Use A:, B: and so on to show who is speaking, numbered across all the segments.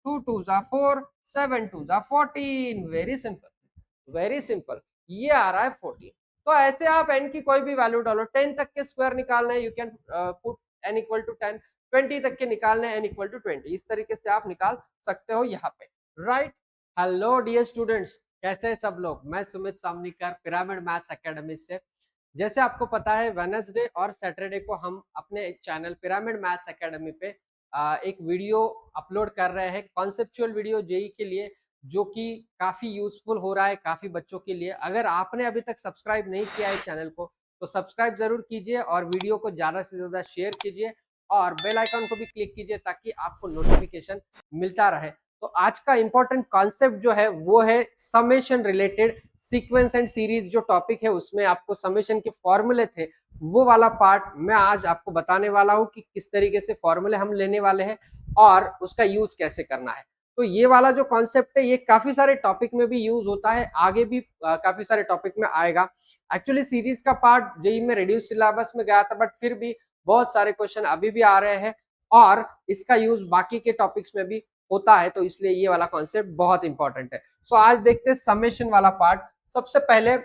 A: 2 2 जा 4, 7 2 जा 14। Very simple, very simple. ये आ रहा है 14। तो ऐसे आप n की कोई भी वैल्यू डालो, 10 तक के स्क्वायर निकालना है, you can put n equal to 10, 20 तक के निकालने हैं n इक्वल टू 20। इस तरीके से आप निकाल सकते हो यहाँ पे, राइट। हेलो डियर स्टूडेंट्स, कैसे हैं सब लोग? मैं सुमित सामनीकर, पिरामिड मैथ्स एकेडमी से। जैसे आपको पता है, वेडनेसडे और सैटरडे को हम अपने चैनल पिरामिड मैथ्स एकेडमी पे एक वीडियो अपलोड कर रहे हैं, कॉन्सेप्चुअल वीडियो जेई के लिए, जो कि काफी यूजफुल हो रहा है काफी बच्चों के लिए। अगर आपने अभी तक सब्सक्राइब नहीं किया है चैनल को, तो सब्सक्राइब जरूर कीजिए और वीडियो को ज्यादा से ज्यादा शेयर कीजिए और बेल आइकन को भी क्लिक कीजिए ताकि आपको नोटिफिकेशन मिलता रहे। तो आज का इंपॉर्टेंट कॉन्सेप्ट जो है वो है summation related sequence and series. जो टॉपिक है उसमें आपको समेशन के फॉर्मूले थे, वो वाला पार्ट मैं आज आपको बताने वाला हूँ कि किस तरीके से फॉर्मूले हम लेने वाले हैं और उसका यूज कैसे करना है। तो ये वाला जो कॉन्सेप्ट है ये काफी सारे टॉपिक में भी यूज होता है, आगे भी काफी सारे टॉपिक में आएगा। एक्चुअली सीरीज का पार्ट जेई में रिड्यूस सिलेबस में गया था, बट फिर भी बहुत सारे क्वेश्चन अभी भी आ रहे हैं और इसका यूज बाकी के टॉपिक्स में भी होता है, तो इसलिए ये वाला कॉन्सेप्ट बहुत इंपॉर्टेंट है। सो आज देखते हैं समेशन वाला पार्ट। सबसे पहले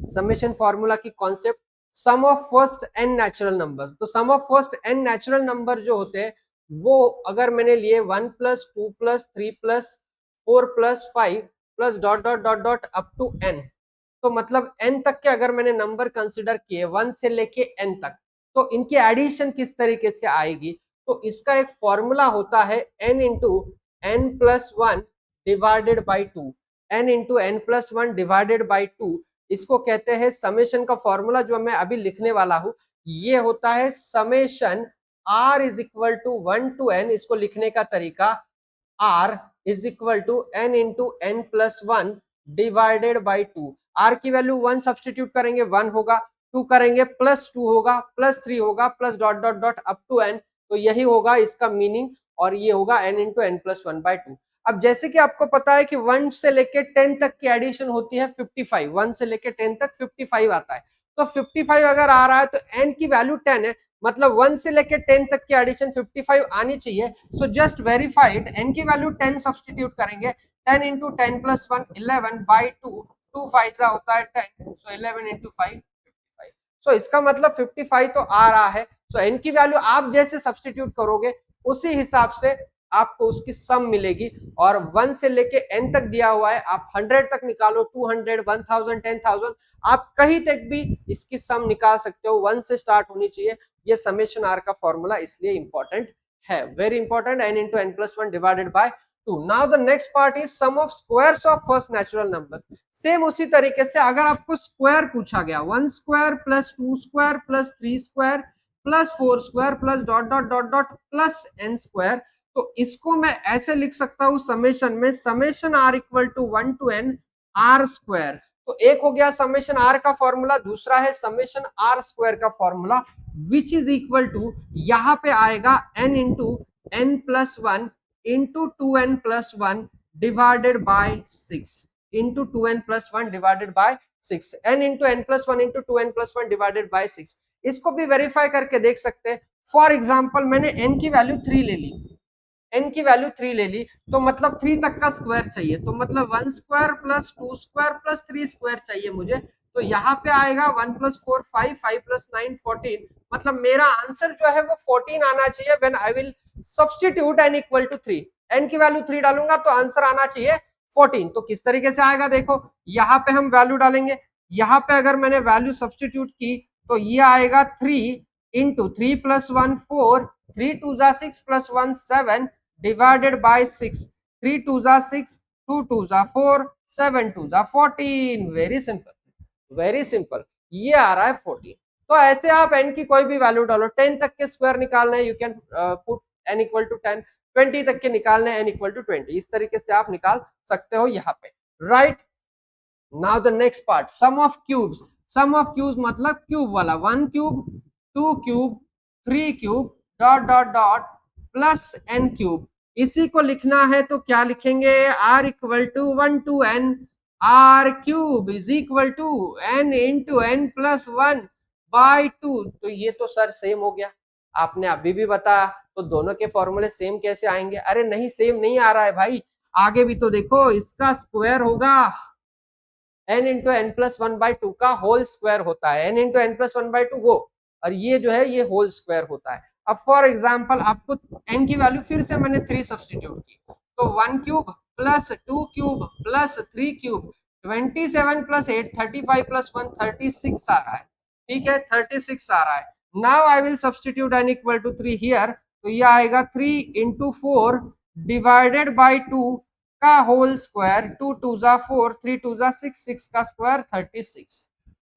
A: समेशन फॉर्मूला की concept, sum of first N natural numbers. तो sum of first N natural number जो होते हैं वो अगर मैंने लिए 1 plus 2 plus 3 plus 4 plus 5 plus dot dot dot dot up to N, तो मतलब एन तक के अगर मैंने नंबर कंसिडर किए 1 से लेके एन तक, तो इनकी एडिशन किस तरीके से आएगी? तो इसका एक फॉर्मूला होता है n into n plus one divided by two. n into n plus one divided by two, इसको कहते हैं समेशन का फॉर्मूला। जो मैं अभी लिखने वाला हूं ये होता है summation r is equal to 1 to n। इसको लिखने का तरीका, r is equal to n into n plus one divided by two. r की वैल्यू 1 सब्सटीट्यूट करेंगे 1 होगा, 2 करेंगे प्लस 2 होगा, प्लस 3 होगा, plus dot dot dot up to n। तो यही होगा इसका मीनिंग और ये होगा n into n plus one by two. अब जैसे कि आपको पता है कि 1 से लेके 10 तक की एडिशन होती है 55, 1 से लेके 10 तक 55 आता है। तो 55 अगर आ रहा है तो n की वैल्यू 10 है, मतलब 1 से लेके 10 तक की एडिशन 55 आनी चाहिए। सो जस्ट वेरीफाइड, n की वैल्यू 10 सब्सटीट्यूट करेंगे, 10 into 10 plus one 11 by two, 2 5 होता है 10, सो 11 इंटू 5 55। सो इसका मतलब 55 तो आ रहा है। सो n की वैल्यू आप जैसे सब्सटीट्यूट करोगे उसी हिसाब से आपको उसकी सम मिलेगी। और 1 से लेके n तक दिया हुआ है, आप 100 तक निकालो, 200, 1000, 10,000, आप कहीं तक भी इसकी सम निकाल सकते हो। 1 से स्टार्ट होनी चाहिए। ये समेशन r का फॉर्मूला इसलिए इंपॉर्टेंट है, very important. n into n plus one divided by two. Now the next part is sum of squares of first natural number. Same उसी तरीके से अगर आपको स्क्वायर पूछा गया, 1 square plus 2 square plus 3 square plus 4 square plus dot dot dot dot plus n square, तो इसको मैं ऐसे लिख सकता हूं समेशन में, summation r equal to 1 to n r square. तो एक हो गया समेशन r का फॉर्मूला, दूसरा है समेशन r स्क्वायर का formula, which is equal to, यहां पे आएगा n into n plus one into two n plus one divided by 6 into two n plus one divided by 6, n into n plus one into two n plus one divided by 6। इसको भी verify करके देख सकते हैं। For example मैंने n की value 3 ले ली, n की वैल्यू 3 ले ली, तो मतलब 3 तक का स्क्वायर चाहिए, तो मतलब 1 square plus 2 square plus 3 square चाहिए मुझे। तो यहाँ पे आएगा 1 प्लस 4 5, 5 प्लस 9 14, मतलब मेरा आंसर जो है वो 14 आना चाहिए when I will substitute n equal to 3। n की वैल्यू 3 डालूंगा तो आंसर आना चाहिए 14। तो किस तरीके से आएगा देखो, यहाँ पे हम वैल्यू डालेंगे, यहाँ पे अगर मैंने वैल्यू सब्स्टिट्यूट की तो ये आएगा 3 इंटू 3 प्लस 1 4, 3 2 जा 6 प्लस 1 7 डिवाइडेड बाय 6, 3 2 जा 6, 2 2 जा 4, 7 2 जा 14। Very simple, very simple. ये आ रहा है 14। तो ऐसे आप n की कोई भी वैल्यू डालो, 10 तक के स्क्वायर निकालना है, you can put n equal to 10, 20 तक के निकालने हैं n इक्वल टू 20। इस तरीके से आप निकाल सकते हो यहाँ पे, right. Now the next part, sum of cubes. Sum of cubes मतलब क्यूब वाला, 1 cube 2 cube 3 cube dot dot dot plus n cube. इसी को लिखना है तो क्या लिखेंगे, r equal to 1 to n r cube is equal to n into n plus one by two. तो ये तो सर सेम हो गया, आपने अभी भी बताया, तो दोनों के फॉर्मूले सेम कैसे आएंगे? अरे नहीं, सेम नहीं आ रहा है भाई, आगे भी तो देखो, इसका स्क्वायर होगा n into n plus one by two का होल स्क्वायर होता है, n into n plus one by two वो, और ये जो है ये होल स्क्वायर होता है। अब फॉर एग्जाम्पल आपको n की वैल्यू फिर से मैंने 3 सब्सटीट्यूट की, तो 1 cube plus 2 cube plus 3 cube 27 plus 8 35 plus 1 36 आ रहा है, ठीक है, 36 आ रहा है। Now I will substitute n equal to 3 here, तो ये आएगा 3 इंटू 4 डिवाइडेड बाई 2 का होल स्क्वायर, 2 2 जा 4 3 2 जा 6 6 का स्क्वायर 36,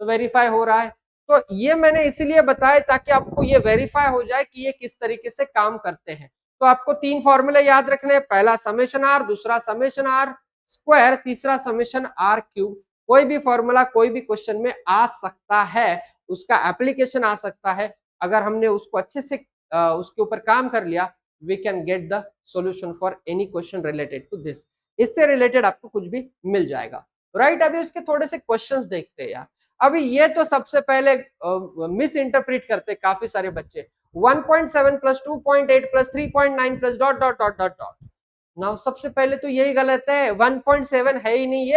A: तो वेरीफाई हो रहा है। तो ये मैंने इसीलिए बताया ताकि आपको ये वेरीफाई हो जाए कि ये किस तरीके से काम करते हैं। तो आपको 3 फॉर्मूले याद रखने हैं, पहला समेशन आर, दूसरा समेशन आर स्क्वायर, तीसरा समेशन आर क्यूब। कोई भी फॉर्मूला कोई भी क्वेश्चन में आ सकता है, उसका एप्लीकेशन आ सकता है, अगर हमने उसको अच्छे से उसके ऊपर काम कर लिया, we can get the solution for any question related to this. इससे रिलेटेड आपको कुछ भी मिल जाएगा, राइट। अभी उसके थोड़े से क्वेश्चंस देखते हैं यार। अभी ये तो सबसे पहले मिस इंटरप्रेट करते काफी सारे बच्चे, 1.7 plus 2.8 plus 3.9 plus dot dot dot dot dot. Now सबसे पहले तो यही गलत है, 1.7 है ही नहीं,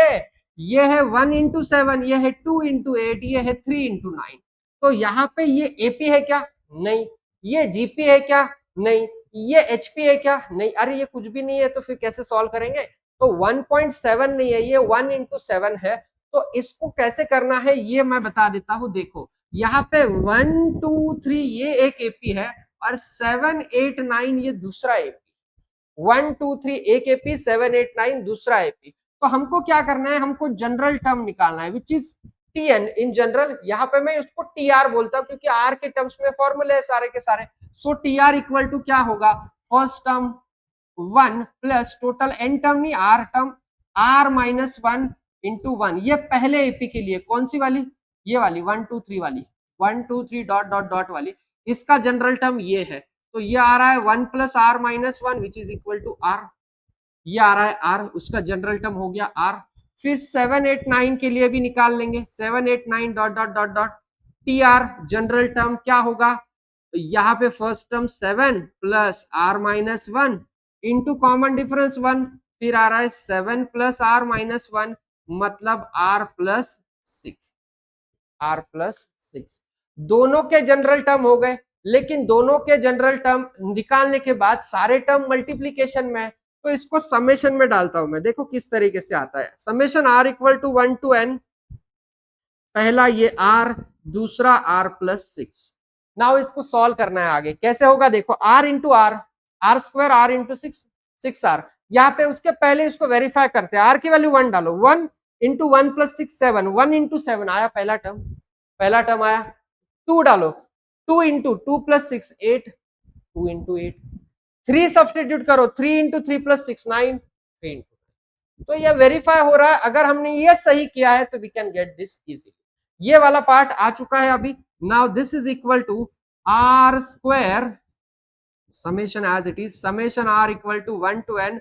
A: ये है 1 इंटू 7, ये है 2 इंटू 8, ये है 3 इंटू 9। तो यहाँ पे ये एपी है क्या? नहीं। ये जीपी है क्या? नहीं। ये एचपी है क्या? नहीं। अरे ये कुछ भी नहीं है, तो फिर कैसे सॉल्व करेंगे? तो 1.7 नहीं है, ये 1 इंटू 7 है। तो इसको कैसे करना है ये मैं बता देता हूं। देखो यहाँ पे 1 2 3 ये एक एपी है, और 7 8 9 ये दूसरा एपी। 1 2 3 एक एपी, 7 8 9 दूसरा एपी। तो हमको क्या करना है, हमको जनरल टर्म निकालना है, which is TN in general. यहाँ पे मैं उसको टीआर बोलता हूँ क्योंकि आर के टर्म्स में फॉर्मूले है सारे के सारे। सो टीआर इक्वल टू क्या होगा, first term 1 plus total N term नहीं R term, R minus 1 into 1। ये पहले एपी के लिए कौन सी वाली, ये वाली 1 2 3 वाली, 1 2 3 डॉट डॉट डॉट वाली, इसका जनरल टर्म ये है। तो ये आ रहा है 1 plus r minus 1 which is equal to r, ये आ रहा है आर, उसका जनरल टर्म हो गया आर। फिर 7 8 9 के लिए भी निकाल लेंगे, 7 8 9 dot dot dot dot t r, general term क्या होगा, यहाँ पे first term 7 plus r minus 1 into common difference 1, फिर आ रहा है 7 प्लस आर माइनस 1 मतलब आर प्लस 6, आर प्लस 6। दोनों के जनरल टर्म हो गए, लेकिन दोनों के जनरल टर्म निकालने के बाद सारे टर्म मल्टीप्लीकेशन में है, तो इसको समेशन में डालता हूं मैं। देखो किस तरीके से आता है, summation r equal to 1 to n, पहला ये आर, दूसरा आर प्लस 6। नाउ इसको सॉल्व करना है आगे, कैसे होगा देखो, r into r square r into 6 6 r. यहाँ पे उसके पहले इसको वेरीफाई करते हैं, आर की वैल्यू 1 डालो, 1 इंटू 1 प्लस 6 7, 1 इंटू 7 आया पहला टर्म, पहला टर्म आया। 2 डालो, 2 इंटू 2 प्लस 6 8, 2 इंटू 8। 3 सब्सटीट्यूट करो, 3 इंटू 3 प्लस 6 9, 3 इंटू। तो ये वेरीफाई हो रहा है, अगर हमने ये सही किया है तो we can get this easily. ये वाला पार्ट आ चुका है अभी। Now this is equal to r square summation as it is, summation r equal to 1 to n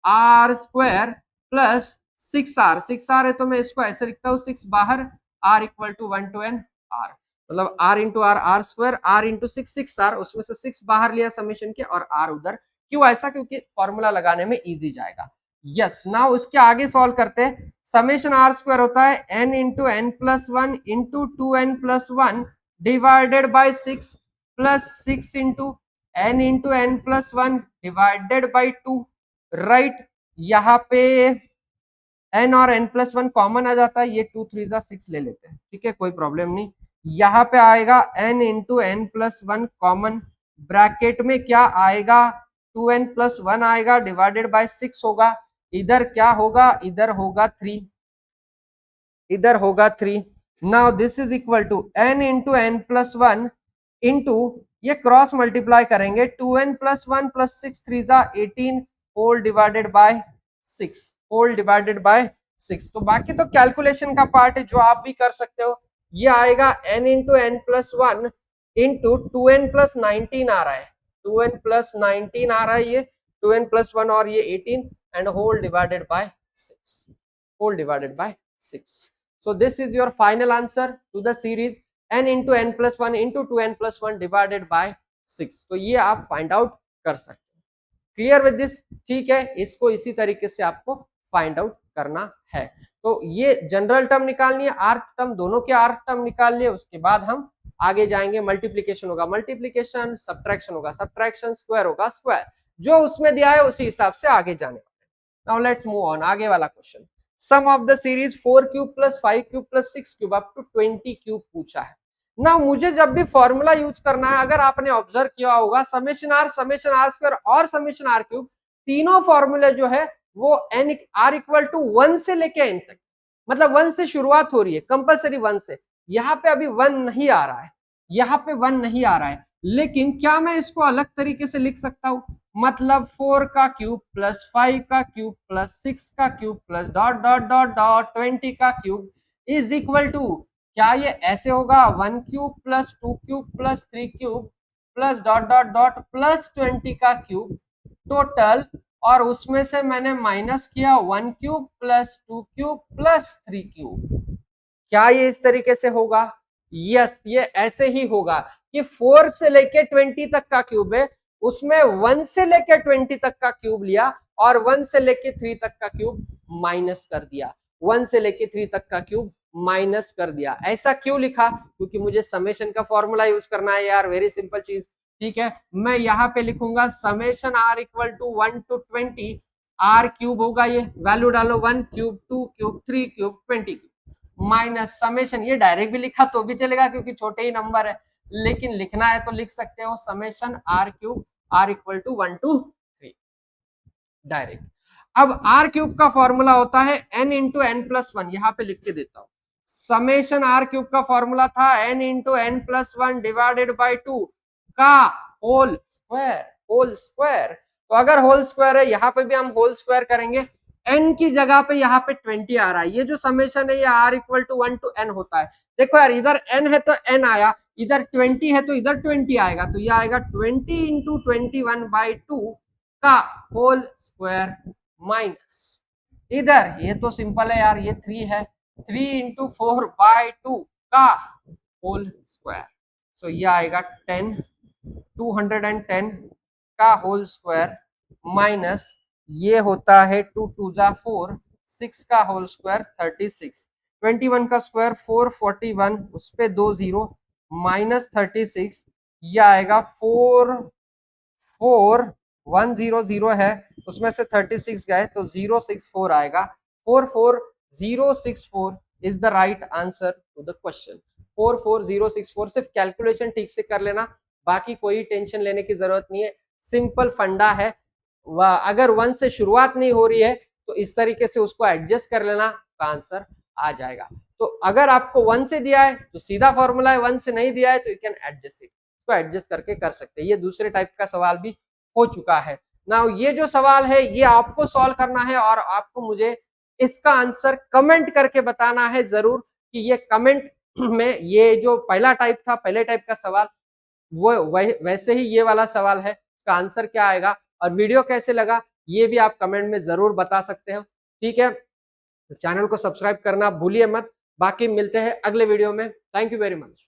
A: r square plus 6r, 6r है तो मैं इसको ऐसे लिखता हूँ 6 बाहर, r equal to 1 to n r, मतलब r into r r square, r into 6 6r, उसमें से 6 बाहर लिया समेशन के और r उधर। क्यों ऐसा? क्योंकि फॉर्मूला लगाने में इजी जाएगा। यस, नाउ उसके आगे सॉल्व करते हैं। समेशन आर स्क्वायर होता है n into n plus 1 into 2n plus 1 divided by 6 plus 6 into n into n plus 1 divided by 2, right. यहाँ पे n और n प्लस 1 कॉमन आ जाता है, ये 2 3 जा 6 ले लेते हैं, ठीक है, कोई प्रॉब्लम नहीं। यहाँ पे आएगा n into n plus 1 common, bracket में क्या आएगा, 2n प्लस 1 आएगा डिवाइडेड बाय 6 होगा, इधर क्या होगा, इधर होगा 3, इधर होगा 3। Now this is equal to n into n plus 1 into ये क्रॉस मल्टीप्लाई करेंगे, 2n प्लस 1 प्लस 6 3 जा 18 whole divided by 6, whole divided by 6। तो बाकी तो कैलकुलेशन का पार्ट है जो आप भी कर सकते हो। ये आएगा n into n plus 1 into 2n plus 19 आ रहा है, 2n प्लस 19 आ रहा है, ये 2n प्लस 1 और ये 18 and whole divided by 6, whole divided by 6। So this is your final answer to the series n into n plus 1 into 2n plus 1 divided by 6। तो ये आप फाइंड आउट कर सकते हैं। Clear with this? ठीक है, इसको इसी तरीके से आपको फाइंड आउट करना है। तो ये जनरल टर्म निकालनी है, आर्क टर्म, दोनों के आर्क टर्म निकाल लिए, उसके बाद हम आगे जाएंगे। मल्टीप्लीकेशन होगा मल्टीप्लीकेशन, सब्ट्रैक्शन होगा सब्ट्रैक्शन, स्क्वायर होगा स्क्वायर, जो उसमें दिया है उसी हिसाब से आगे जाने। नाउ लेट्स मूव ऑन, आगे वाला question. Sum of the series 4 cube plus 5 cube plus 6 cube up to 20 cube पूछा है ना। मुझे जब भी फॉर्मूला यूज करना है, अगर आपने ऑब्जर्व किया होगा, समेशन आर स्क्वायर और समेशन आर क्यूब, तीनों फॉर्मूले जो है वो एन आर इक्वल टू 1 से लेके एन तक, मतलब 1 से शुरुआत हो रही है, कंपलसरी 1 से। यहाँ पे अभी 1 नहीं आ रहा है, यहाँ पे 1 नहीं आ रहा है, लेकिन क्या मैं इसको अलग तरीके से लिख सकता हूं? मतलब 4 का क्यूब प्लस 5 का क्यूब प्लस 6 का cube plus dot dot dot dot 20 का क्यूब इज इक्वल टू, क्या ये ऐसे होगा 1 cube plus 2 cube plus 3 cube plus dot dot dot plus 20 का क्यूब टोटल, और उसमें से मैंने माइनस किया 1 cube plus 2 cube plus 3 cube. क्या ये इस तरीके से होगा? यस, ये ऐसे ही होगा कि 4 से लेके 20 तक का क्यूब है, उसमें 1 से लेके 20 तक का क्यूब लिया और 1 से लेके 3 तक का क्यूब माइनस कर दिया, 1 से लेके 3 तक का क्यूब माइनस कर दिया। ऐसा क्यों लिखा? क्योंकि मुझे समेशन का फॉर्मूला यूज करना है यार, वेरी सिंपल चीज। ठीक है, मैं यहाँ पे लिखूंगा summation r equal to 1 to 20, आर क्यूब होगा, ये वैल्यू डालो 1 cube 2 cube 3 cube 20 cube minus summation, ये डायरेक्ट भी लिखा तो भी चलेगा क्योंकि छोटे ही नंबर है, लेकिन लिखना है तो लिख सकते हो summation r cube r equal to 1 to 3 direct. अब आर क्यूब का फॉर्मूला होता है n इंटू एन प्लस 1, यहाँ पे लिख के देता हूं। समेशन आर क्यूब का फॉर्मूला था n into n plus 1 divided by 2 का होल स्क्वायर, होल स्क्वायर। तो अगर होल स्क्वायर है, यहाँ पे भी हम होल स्क्वायर करेंगे, n की जगह पे यहाँ पे 20 आ रहा है, ये जो समेशन है ये r equal to 1 to n होता है। देखो यार, इधर n है तो n आया, इधर 20 है तो इधर 20 आएगा, तो ये आएगा 20 इंटू 21/2 का होल स्क्वायर माइनस, इधर ये तो सिंपल है यार, ये 3 है, 3 इंटू 4/2 का होल स्क्वायर। सो ये आएगा 10, 210 का होल स्क्वायर माइनस, ये होता है 2 2 जा 4, 6 का होल स्क्वायर 36, 21 का स्क्वायर 441, उस पे 2 0 माइनस 36, ये आएगा 44100 है, उसमें से 36 गए तो 064 आएगा, 44064 is the right answer to the question. 44064, सिर्फ कैलकुलेशन ठीक से कर लेना, बाकी कोई टेंशन लेने की जरूरत नहीं है, सिंपल फंडा है। अगर 1 से शुरुआत नहीं हो रही है तो इस तरीके से उसको एडजस्ट कर लेना, तो आंसर आ जाएगा। तो अगर आपको 1 से दिया है तो सीधा फॉर्मूला है, 1 से नहीं दिया है तो यू कैन एडजस्ट इट, इसको एडजस्ट करके कर सकते हैं। ये दूसरे टाइप का सवाल भी हो चुका है। नाउ ये जो सवाल है ये आपको सॉल्व करना है और आपको मुझे इसका आंसर कमेंट करके बताना है जरूर, कि ये कमेंट में ये जो पहला टाइप था, पहले टाइप का सवाल, वो वैसे ही ये वाला सवाल है, इसका आंसर क्या आएगा, और वीडियो कैसे लगा ये भी आप कमेंट में जरूर बता सकते हो। ठीक है, तो चैनल को सब्सक्राइब करना भूलिए मत। बाकी मिलते हैं अगले वीडियो में। Thank you very much.